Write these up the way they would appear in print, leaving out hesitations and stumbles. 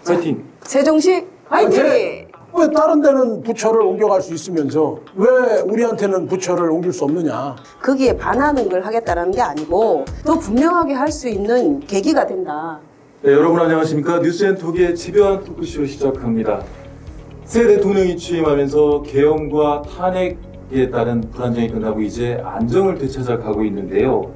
파이팅! 세종시 화이팅! 왜 다른 데는 부처를 옮겨갈 수 있으면서 왜 우리한테는 부처를 옮길 수 없느냐. 거기에 반하는 걸 하겠다라는 게 아니고 더 분명하게 할 수 있는 계기가 된다. 네, 여러분 안녕하십니까? 뉴스앤톡의 집요한 토크쇼 시작합니다. 새 대통령이 취임하면서 계엄과 탄핵에 따른 불안정이 끝나고 이제 안정을 되찾아가고 있는데요.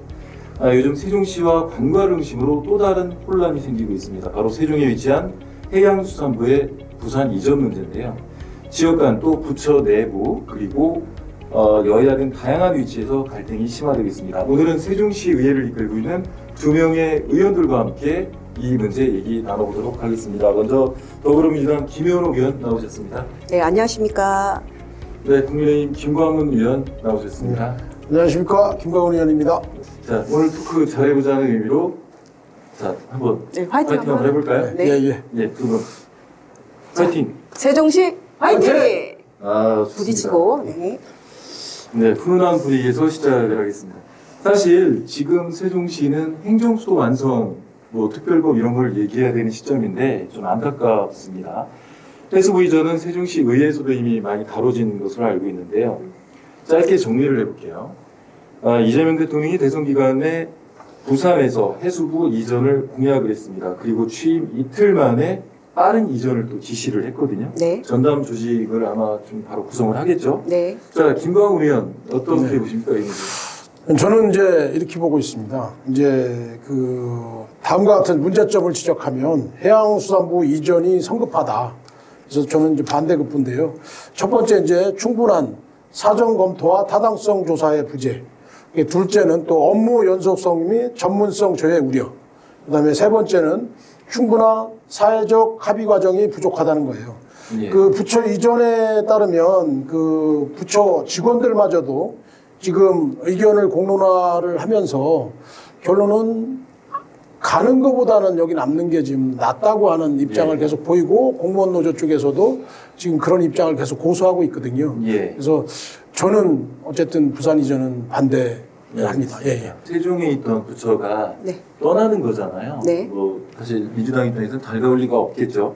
요즘 세종시와 관광을 중심으로 또 다른 혼란이 생기고 있습니다. 바로 세종에 위치한 해양수산부의 부산 이전 문제인데요. 지역 간 또 부처 내부 그리고 여야 등 다양한 위치에서 갈등이 심화되고 있습니다. 오늘은 세종시 의회를 이끌고 있는 두 명의 의원들과 함께 이 문제 얘기 나눠보도록 하겠습니다. 먼저 더불어민주당 김현옥 의원 나오셨습니다. 네, 안녕하십니까. 네, 국민의힘 김광훈 의원 나오셨습니다. 안녕하십니까. 김광훈 의원입니다. 자, 오늘 토크 잘해보자는 의미로 자, 한번 네, 화이팅 한번 해볼까요? 네. 예. 예, 두 분 파이팅! 세종시 화이팅! 좋습니다. 부딪히고. 네. 네, 훈훈한 분위기에서 시작을 하겠습니다. 사실 지금 세종시는 행정수도 완성, 특별법 이런 걸 얘기해야 되는 시점인데 좀 안타깝습니다. 해수부 이전은 세종시 의회에서도 이미 많이 다뤄진 것으로 알고 있는데요. 짧게 정리를 해볼게요. 이재명 대통령이 대선 기간에 부산에서 해수부 이전을 공약을 했습니다. 그리고 취임 이틀 만에 빠른 이전을 또 지시를 했거든요. 네. 전담 조직을 아마 좀 바로 구성을 하겠죠. 네. 자, 김광훈 의원 어떻게 네. 보십니까? 이 문제? 저는 이제 이렇게 보고 있습니다. 이제 다음과 같은 문제점을 지적하면 해양수산부 이전이 성급하다. 그래서 저는 이제 반대급부인데요. 첫 번째 이제 충분한 사정 검토와 타당성 조사의 부재. 둘째는 또 업무 연속성 및 전문성 저해 우려. 그다음에 세 번째는 충분한 사회적 합의 과정이 부족하다는 거예요. 예. 부처 이전에 따르면 부처 직원들마저도 지금 의견을 공론화를 하면서 결론은 가는 것보다는 여기 남는 게 지금 낫다고 하는 입장을 계속 보이고 공무원 노조 쪽에서도 지금 그런 입장을 계속 고수하고 있거든요. 예. 그래서 저는 어쨌든 부산 이전은 반대합니다. 예. 세종에 있던 부처가 네. 떠나는 거잖아요. 네. 사실 민주당 입장에서는 달가울 리가 없겠죠.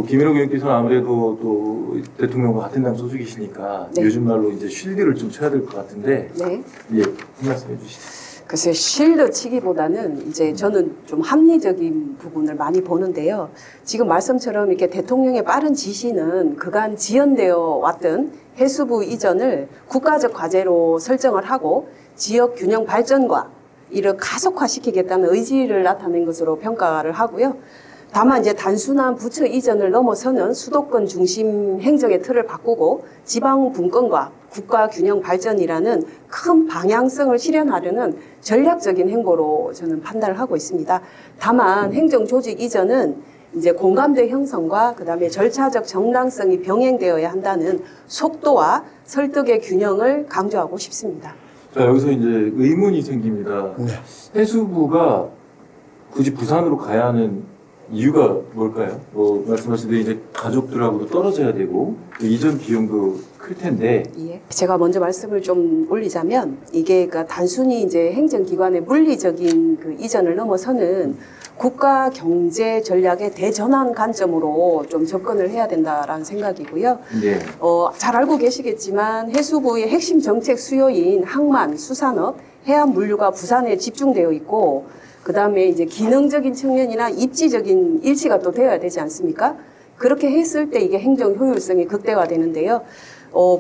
김일홍 의원께서는 아무래도 또 대통령과 같은 당 소속이시니까 네. 요즘 말로 이제 쉴드를 좀 쳐야 될 것 같은데 네. 예, 한 말씀 해주시죠. 글쎄 쉴드 치기보다는 이제 저는 좀 합리적인 부분을 많이 보는데요. 지금 말씀처럼 이렇게 대통령의 빠른 지시는 그간 지연되어 왔던 해수부 이전을 국가적 과제로 설정을 하고 지역 균형 발전과 이를 가속화시키겠다는 의지를 나타낸 것으로 평가를 하고요. 다만 이제 단순한 부처 이전을 넘어서는 수도권 중심 행정의 틀을 바꾸고 지방 분권과 국가 균형 발전이라는 큰 방향성을 실현하려는 전략적인 행보로 저는 판단을 하고 있습니다. 다만 행정 조직 이전은 이제 공감대 형성과 그다음에 절차적 정당성이 병행되어야 한다는 속도와 설득의 균형을 강조하고 싶습니다. 자, 여기서 이제 의문이 생깁니다. 네. 해수부가 굳이 부산으로 가야 하는 이유가 뭘까요? 말씀하신 대로 이제 가족들하고도 떨어져야 되고 이전 비용도 클 텐데. 예. 제가 먼저 말씀을 좀 올리자면 이게 그러니까 단순히 이제 행정기관의 물리적인 이전을 넘어서는 국가 경제 전략의 대전환 관점으로 좀 접근을 해야 된다라는 생각이고요. 예. 잘 알고 계시겠지만 해수부의 핵심 정책 수요인 항만, 수산업, 해안 물류가 부산에 집중되어 있고 그 다음에 이제 기능적인 측면이나 입지적인 일치가 또 되어야 되지 않습니까? 그렇게 했을 때 이게 행정 효율성이 극대화되는데요.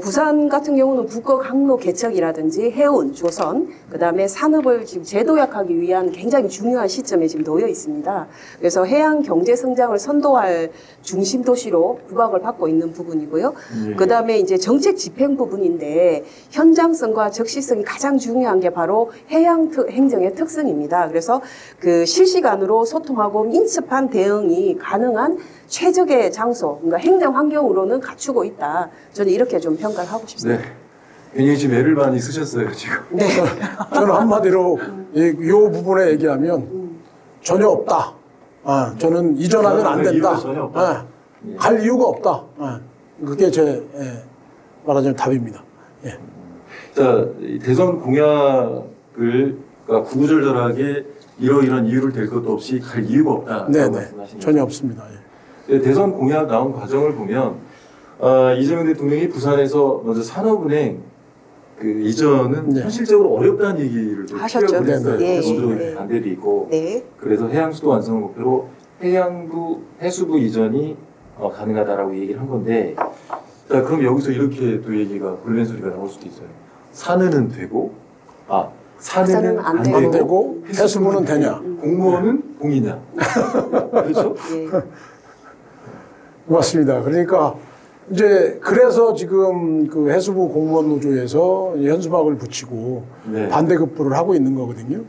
부산 같은 경우는 북극 항로 개척이라든지 해운, 조선, 그 다음에 산업을 지금 재도약하기 위한 굉장히 중요한 시점에 지금 놓여 있습니다. 그래서 해양 경제 성장을 선도할 중심 도시로 부각을 받고 있는 부분이고요. 그 다음에 이제 정책 집행 부분인데 현장성과 적시성이 가장 중요한 게 바로 해양 행정의 특성입니다. 그래서 실시간으로 소통하고 민첩한 대응이 가능한 최적의 장소, 그러니까 행정 환경으로는 갖추고 있다. 저는 이렇게 좀 평가를 하고 싶습니다. 네. 굉장히 지금 애를 많이 쓰셨어요, 지금. 네. 저는 한마디로 이 부분에 얘기하면 전혀 없다. 저는 이전하면 안 된다. 이유가 전혀 없다. 갈 이유가 없다. 그게 제 말하자면 답입니다. 예. 자, 이 대선 공약을 구구절절하게 이러이러한 이유를 댈 것도 없이 갈 이유가 없다. 네네. 전혀 없습니다. 예. 대선 공약 나온 과정을 보면 이재명 대통령이 부산에서 먼저 산업은행 그 이전은 네. 현실적으로 어렵다는 얘기를 좀 하셨죠. 피력을 했어요. 네, 노조 네. 반대도 있고 네. 그래서 해양수도 완성을 목표로 해수부 이전이 가능하다라고 얘기를 한 건데 자, 그럼 여기서 이렇게 또 얘기가 불린 소리가 나올 수도 있어요. 산은은 되고 산에는 안 안 되고 해수부는 되냐? 공무원은 공이냐? 그렇죠? 예. 맞습니다. 그러니까 이제 그래서 지금 그 해수부 공무원 노조에서 현수막을 붙이고 네. 반대급부를 하고 있는 거거든요.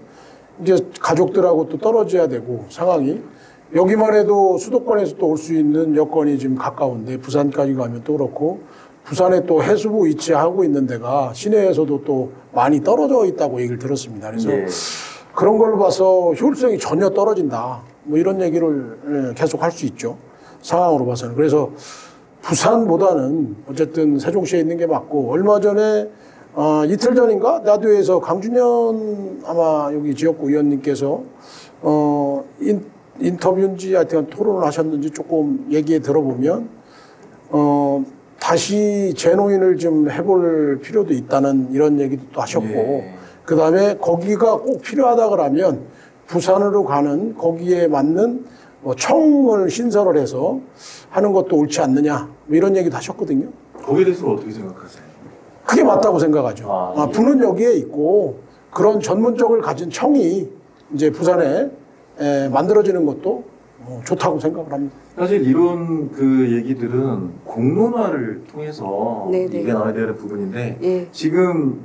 이제 가족들하고 또 떨어져야 되고 상황이 여기만 해도 수도권에서 또 올 수 있는 여건이 지금 가까운데 부산까지 가면 또 그렇고 부산에 또 해수부 위치하고 있는 데가 시내에서도 또 많이 떨어져 있다고 얘기를 들었습니다. 그래서 예. 그런 걸로 봐서 효율성이 전혀 떨어진다. 뭐 이런 얘기를 계속 할 수 있죠. 상황으로 봐서는. 그래서 부산보다는 어쨌든 세종시에 있는 게 맞고 얼마 전에 이틀 전인가 라디오에서 강준현 아마 여기 지역구 의원님께서 인터뷰인지 하여튼 토론을 하셨는지 조금 얘기에 들어보면 다시 재노인을 좀 해볼 필요도 있다는 이런 얘기도 또 하셨고 예. 그 다음에 거기가 꼭 필요하다 그러면 부산으로 가는 거기에 맞는 뭐 청을 신설을 해서 하는 것도 옳지 않느냐 뭐 이런 얘기도 하셨거든요. 거기에 대해서 어떻게 생각하세요? 그게 맞다고 생각하죠. 예. 부는 여기에 있고 그런 전문적을 가진 청이 이제 부산에 만들어지는 것도 좋다고 생각을 합니다. 사실 이런 그 얘기들은 공론화를 통해서 네네. 얘기가 나와야 되는 부분인데 예. 지금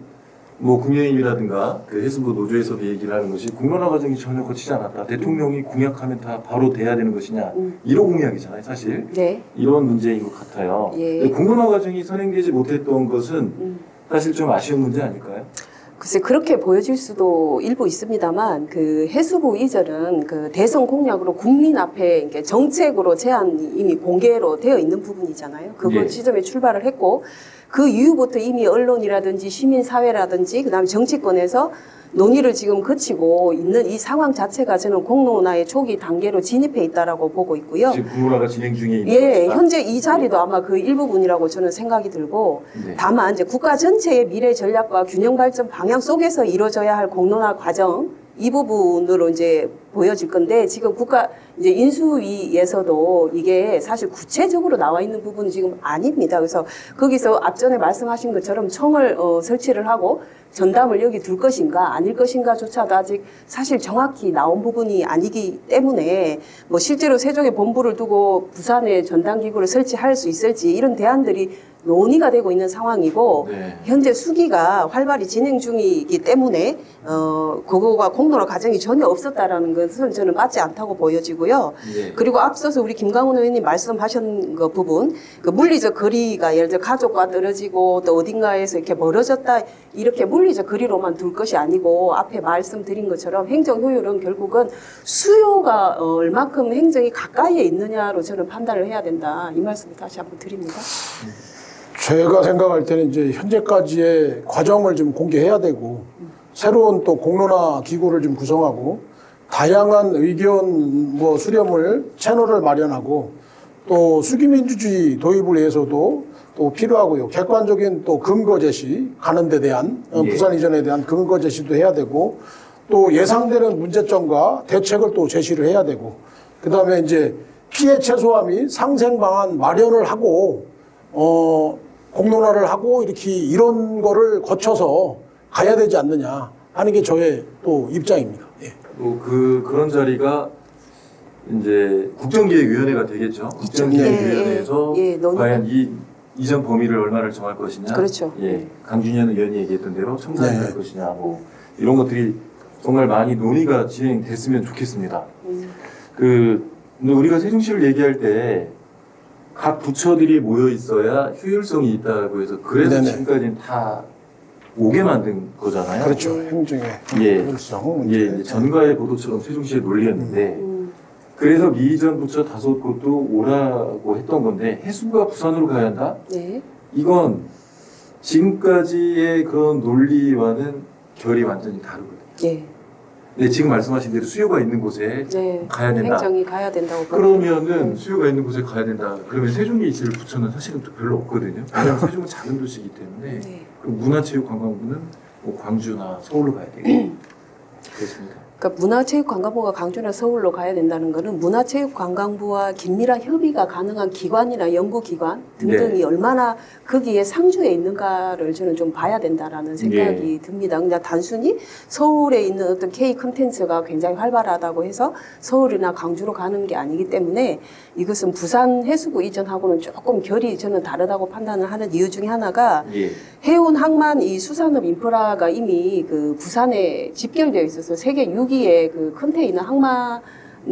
뭐 국민의힘이라든가 그 해수부 노조에서도 얘기를 하는 것이 공론화 과정이 전혀 거치지 않았다. 대통령이 공약하면 다 바로 돼야 되는 것이냐. 1호 공약이잖아요, 사실. 네. 이런 문제인 것 같아요. 예. 근데 공론화 과정이 선행되지 못했던 것은 사실 좀 아쉬운 문제 아닐까요? 글쎄 그렇게 보여질 수도 일부 있습니다만 그 해수부 이전은 그 대선 공약으로 국민 앞에 이렇게 정책으로 제안이 이미 공개로 되어 있는 부분이잖아요. 그걸 예. 지점에 출발을 했고 그 이후부터 이미 언론이라든지 시민사회라든지 그다음에 정치권에서 논의를 지금 거치고 있는 이 상황 자체가 저는 공론화의 초기 단계로 진입해 있다라고 보고 있고요. 지금 공론화가 진행 중에 있는 예, 것이다. 현재 이 자리도 아마 그 일부분이라고 저는 생각이 들고 네. 다만 이제 국가 전체의 미래 전략과 균형 발전 방향 속에서 이루어져야 할 공론화 과정 이 부분으로 이제 보여질 건데 지금 국가 이제 인수위에서도 이게 사실 구체적으로 나와 있는 부분은 지금 아닙니다. 그래서 거기서 앞전에 말씀하신 것처럼 청을 설치를 하고 전담을 여기 둘 것인가 아닐 것인가조차도 아직 사실 정확히 나온 부분이 아니기 때문에 뭐 실제로 세종에 본부를 두고 부산에 전담기구를 설치할 수 있을지 이런 대안들이 논의가 되고 있는 상황이고 네. 현재 수기가 활발히 진행 중이기 때문에 그거가 공론화 과정이 전혀 없었다라는 것은 저는 맞지 않다고 보여지고요. 네. 그리고 앞서서 우리 김강훈 의원님 말씀하신 그 부분, 그 물리적 거리가 예를 들어 가족과 떨어지고 또 어딘가에서 이렇게 멀어졌다 이렇게 물리적 거리로만 둘 것이 아니고 앞에 말씀드린 것처럼 행정 효율은 결국은 수요가 얼마큼 행정이 가까이에 있느냐로 저는 판단을 해야 된다. 이 말씀을 다시 한번 드립니다. 제가 생각할 때는 이제 현재까지의 과정을 좀 공개해야 되고 새로운 또 공론화 기구를 좀 구성하고 다양한 의견 뭐 수렴을 채널을 마련하고 또 수기민주주의 도입을 위해서도 또 필요하고요. 객관적인 또 근거 제시 가는 데 대한 예. 부산 이전에 대한 근거 제시도 해야 되고 또 예상되는 문제점과 대책을 또 제시를 해야 되고 그다음에 이제 피해 최소화 및 상생 방안 마련을 하고 공론화를 하고 이렇게 이런 거를 거쳐서 가야 되지 않느냐 하는 게 저의 또 입장입니다. 예. 뭐 그런 자리가 이제 국정기획위원회가 되겠죠. 국정기획위원회에서 예, 논의. 과연 이 이전 범위를 얼마를 정할 것이냐. 그렇죠. 예, 강준현 의원이 얘기했던 대로 청산을 네. 할 것이냐, 뭐 이런 것들이 정말 많이 논의가 진행됐으면 좋겠습니다. 근데 우리가 세종시를 얘기할 때 각 부처들이 모여 있어야 효율성이 있다고 해서 그래서 네네. 지금까지는 다 오게 만든 거잖아요. 그렇죠. 행정의 예. 효율성 예, 문제. 이제 전가의 보도처럼 세종시의 논리였는데 그래서 미이전 부처 5곳도 오라고 했던 건데 해수부가 부산으로 가야 한다? 네. 이건 지금까지의 그런 논리와는 결이 완전히 다르거든요. 예. 네, 지금 말씀하신 대로 수요가 있는 곳에 네, 가야 된다. 행정이 가야 된다고. 그러면은 수요가 있는 곳에 가야 된다. 그러면 세종에 있을 부처는 사실은 또 별로 없거든요. 왜냐하면 세종은 작은 도시이기 때문에. 네. 그럼 문화체육관광부는 뭐 광주나 서울로 가야 되고 그렇습니다. 그러니까 문화체육관광부가 강주나 서울로 가야 된다는 것은 문화체육관광부와 긴밀한 협의가 가능한 기관이나 연구기관 등등이 네. 얼마나 거기에 상주에 있는가를 저는 좀 봐야 된다라는 생각이 듭니다. 그냥 단순히 서울에 있는 어떤 K 컨텐츠가 굉장히 활발하다고 해서 서울이나 강주로 가는 게 아니기 때문에 이것은 부산 해수부 이전하고는 조금 결이 저는 다르다고 판단을 하는 이유 중에 하나가 예. 해운 항만 이 수산업 인프라가 이미 그 부산에 집결되어 있어서 세계 6위의 그 컨테이너 항만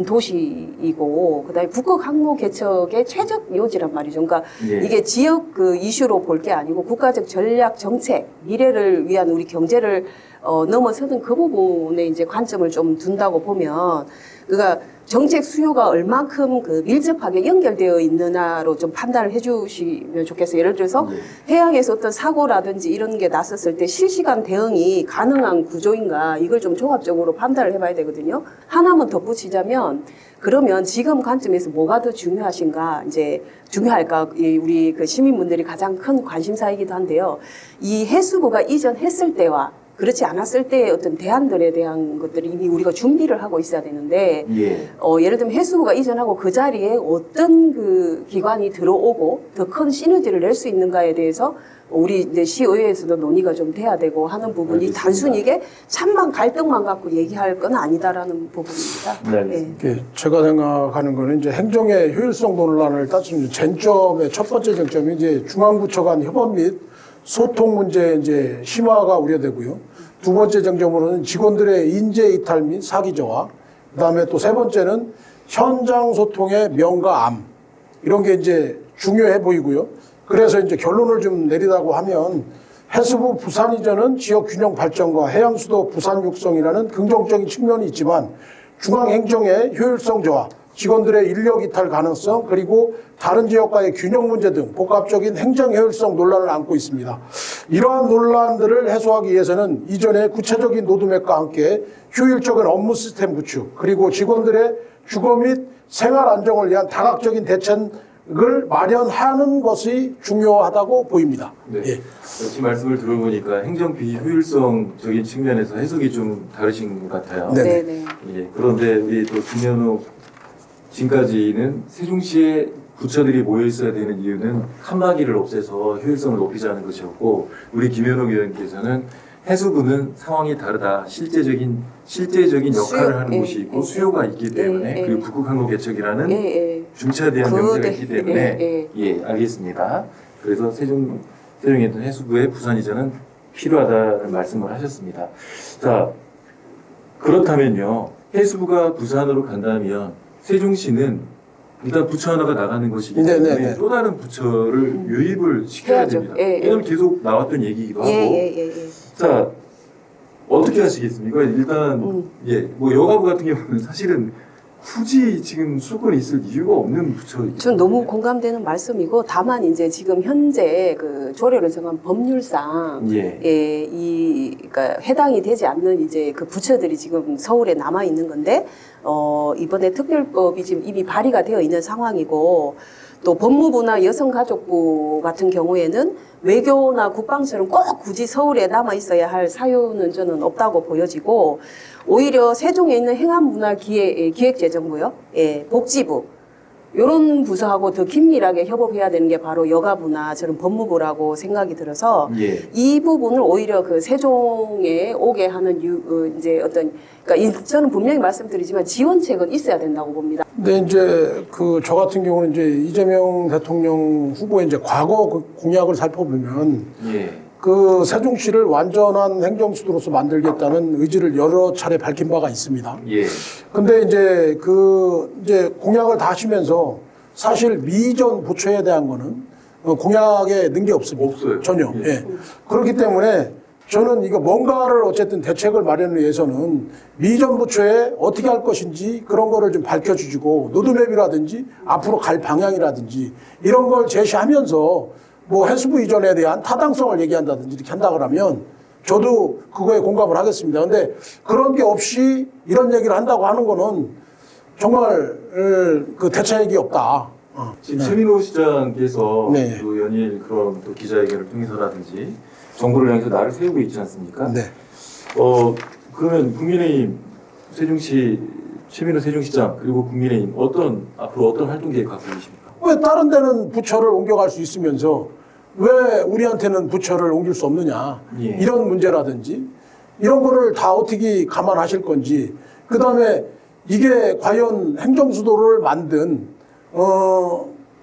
도시이고 그다음에 북극 항로 개척의 최적 요지란 말이죠. 그러니까 예. 이게 지역 그 이슈로 볼 게 아니고 국가적 전략 정책 미래를 위한 우리 경제를 넘어서는 그 부분에 이제 관점을 좀 둔다고 보면 그러니까 정책 수요가 얼만큼 그 밀접하게 연결되어 있느냐로 좀 판단을 해주시면 좋겠어요. 예를 들어서 해양에서 어떤 사고라든지 이런 게 났었을 때 실시간 대응이 가능한 구조인가 이걸 좀 종합적으로 판단을 해봐야 되거든요. 하나만 덧붙이자면 그러면 지금 관점에서 뭐가 더 중요하신가 이제 중요할까 우리 그 시민분들이 가장 큰 관심사이기도 한데요. 이 해수부가 이전했을 때와 그렇지 않았을 때의 어떤 대안들에 대한 것들이 이미 우리가 준비를 하고 있어야 되는데, 예. 예를 들면 해수부가 이전하고 그 자리에 어떤 그 기관이 들어오고 더 큰 시너지를 낼 수 있는가에 대해서 우리 이제 시의회에서도 논의가 좀 돼야 되고 하는 부분이 알겠습니다. 단순히 이게 찬반 갈등만 갖고 얘기할 건 아니다라는 부분입니다. 네, 알겠습니다. 예, 제가 생각하는 거는 이제 행정의 효율성 논란을 따지는 쟁점의 첫 번째 쟁점이 이제 중앙부처 간 협업 및 소통 문제 이제 심화가 우려되고요. 두 번째 쟁점으로는 직원들의 인재 이탈 및 사기 저하. 그다음에 또 세 번째는 현장 소통의 명가암. 이런 게 이제 중요해 보이고요. 그래서 이제 결론을 좀 내리라고 하면 해수부 부산 이전은 지역 균형 발전과 해양 수도 부산 육성이라는 긍정적인 측면이 있지만 중앙 행정의 효율성 저하, 직원들의 인력 이탈 가능성, 그리고 다른 지역과의 균형 문제 등 복합적인 행정 효율성 논란을 안고 있습니다. 이러한 논란들을 해소하기 위해서는 이전에 구체적인 로드맵과 함께 효율적인 업무 시스템 구축, 그리고 직원들의 주거 및 생활 안정을 위한 다각적인 대책을 마련하는 것이 중요하다고 보입니다. 네. 예. 지금 말씀을 들어보니까 행정 비효율성적인 측면에서 해석이 좀 다르신 것 같아요. 네. 네네. 예. 그런데 우리 또 김현욱 지금까지는 세종시에 부처들이 모여 있어야 되는 이유는 칸막이를 없애서 효율성을 높이자는 것이었고, 우리 김현욱 의원께서는 해수부는 상황이 다르다. 실제적인 역할을 수요, 하는 예, 곳이 있고 예, 수요가 있기 때문에 예, 그리고 북극항로 개척이라는 예. 중차대한 그, 명제가 네, 있기 때문에 예. 알겠습니다. 그래서 세종에 있던 해수부의 부산 이전은 필요하다는 말씀을 하셨습니다. 자, 그렇다면요. 해수부가 부산으로 간다면 세종시는 일단 부처 하나가 나가는 것이기 때문에 네. 또 다른 부처를 유입을 시켜야 해야죠. 됩니다. 예, 예. 왜냐하면 계속 나왔던 얘기이기도 하고. 예. 자, 어떻게 하시겠습니까? 일단 뭐 여가부 같은 경우는 사실은 굳이 지금 수도권에 있을 이유가 없는 부처이기 전 너무 공감되는 말씀이고 다만 이제 지금 현재 그 조례를 정한 법률상 그러니까 해당이 되지 않는 이제 그 부처들이 지금 서울에 남아 있는 건데 이번에 특별법이 지금 이미 발의가 되어 있는 상황이고 또 법무부나 여성가족부 같은 경우에는 외교나 국방처럼 꼭 굳이 서울에 남아 있어야 할 사유는 저는 없다고 보여지고 오히려 세종에 있는 행안문화기획재정부요, 복지부 이런 부서하고 더 긴밀하게 협업해야 되는 게 바로 여가부나 저는 법무부라고 생각이 들어서 이 부분을 오히려 그 세종에 오게 하는 이제 어떤 그러니까 저는 분명히 말씀드리지만 지원책은 있어야 된다고 봅니다. 근데 이제 그 저 같은 경우는 이제 이재명 대통령 후보의 이제 과거 그 공약을 살펴보면 그 세종시를 완전한 행정수도로서 만들겠다는 의지를 여러 차례 밝힌 바가 있습니다. 근데 이제 이제 공약을 다 하시면서 사실 미전 부처에 대한 거는 공약에 넣은 게 없습니다. 없어요. 전혀. 그렇기 때문에 저는 이거 뭔가를 어쨌든 대책을 마련을 위해서는 미전 부처에 어떻게 할 것인지 그런 거를 좀 밝혀주시고 로드맵이라든지 앞으로 갈 방향이라든지 이런 걸 제시하면서 뭐 해수부 이전에 대한 타당성을 얘기한다든지 이렇게 한다 그러면 저도 그거에 공감을 하겠습니다. 근데 그런 게 없이 이런 얘기를 한다고 하는 거는 정말 그 대책이 없다. 지금 최민호 시장께서 네. 또 연일 그런 또 기자회견을 통해서라든지 정부를 향해서 나를 세우고 있지 않습니까? 네. 그러면 국민의힘 세종시 최민호 세종시장 그리고 국민의힘 앞으로 어떤 활동 계획 갖고 계십니까? 왜 다른 데는 부처를 옮겨갈 수 있으면서 왜 우리한테는 부처를 옮길 수 없느냐. 예. 이런 문제라든지 이런 거를 다 어떻게 감안하실 건지 그다음에 이게 과연 행정수도를 만든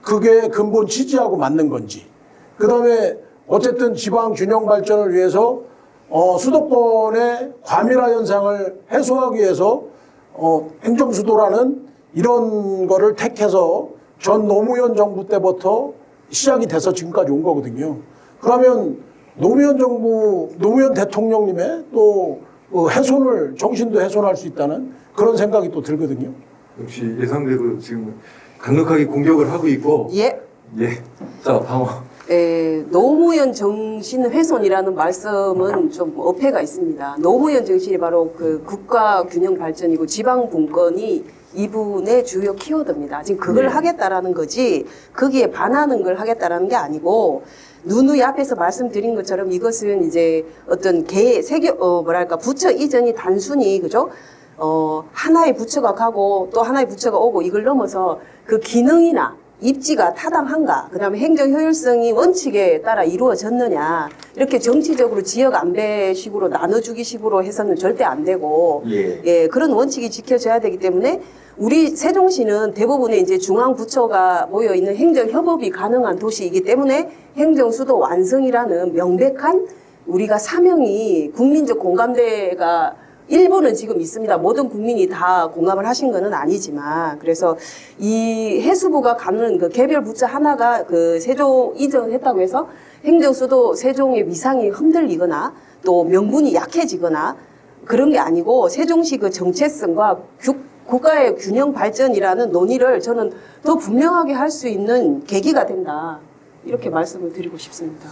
그게 근본 취지하고 맞는 건지 그다음에 어쨌든 지방 균형 발전을 위해서 수도권의 과밀화 현상을 해소하기 위해서 행정수도라는 이런 거를 택해서 전 노무현 정부 때부터 시작이 돼서 지금까지 온 거거든요. 그러면 노무현 대통령님의 또 훼손을 정신도 훼손할 수 있다는 그런 생각이 또 들거든요. 역시 예상대로 지금 강력하게 공격을 하고 있고 예. 자 방어. 노무현 정신 훼손이라는 말씀은 좀 어폐가 있습니다. 노무현 정신이 바로 그 국가 균형 발전이고 지방 분권이 이분의 주요 키워드입니다. 지금 그걸 네. 하겠다라는 거지 거기에 반하는 걸 하겠다라는 게 아니고 누누이 앞에서 말씀드린 것처럼 이것은 이제 어떤 부처 이전이 단순히 그죠? 하나의 부처가 가고 또 하나의 부처가 오고 이걸 넘어서 그 기능이나 입지가 타당한가, 그 다음에 행정 효율성이 원칙에 따라 이루어졌느냐, 이렇게 정치적으로 지역 안배식으로 나눠주기 식으로 해서는 절대 안 되고, 그런 원칙이 지켜져야 되기 때문에 우리 세종시는 대부분의 이제 중앙부처가 모여있는 행정협업이 가능한 도시이기 때문에 행정수도 완성이라는 명백한 우리가 사명이 국민적 공감대가 일부는 지금 있습니다. 모든 국민이 다 공감을 하신 거는 아니지만, 그래서 이 해수부가 갖는 그 개별 부처 하나가 그 세종 이전했다고 해서 행정수도 세종의 위상이 흔들리거나 또 명분이 약해지거나 그런 게 아니고 세종시 그 정체성과 국가의 균형 발전이라는 논의를 저는 더 분명하게 할 수 있는 계기가 된다. 이렇게 말씀을 드리고 싶습니다.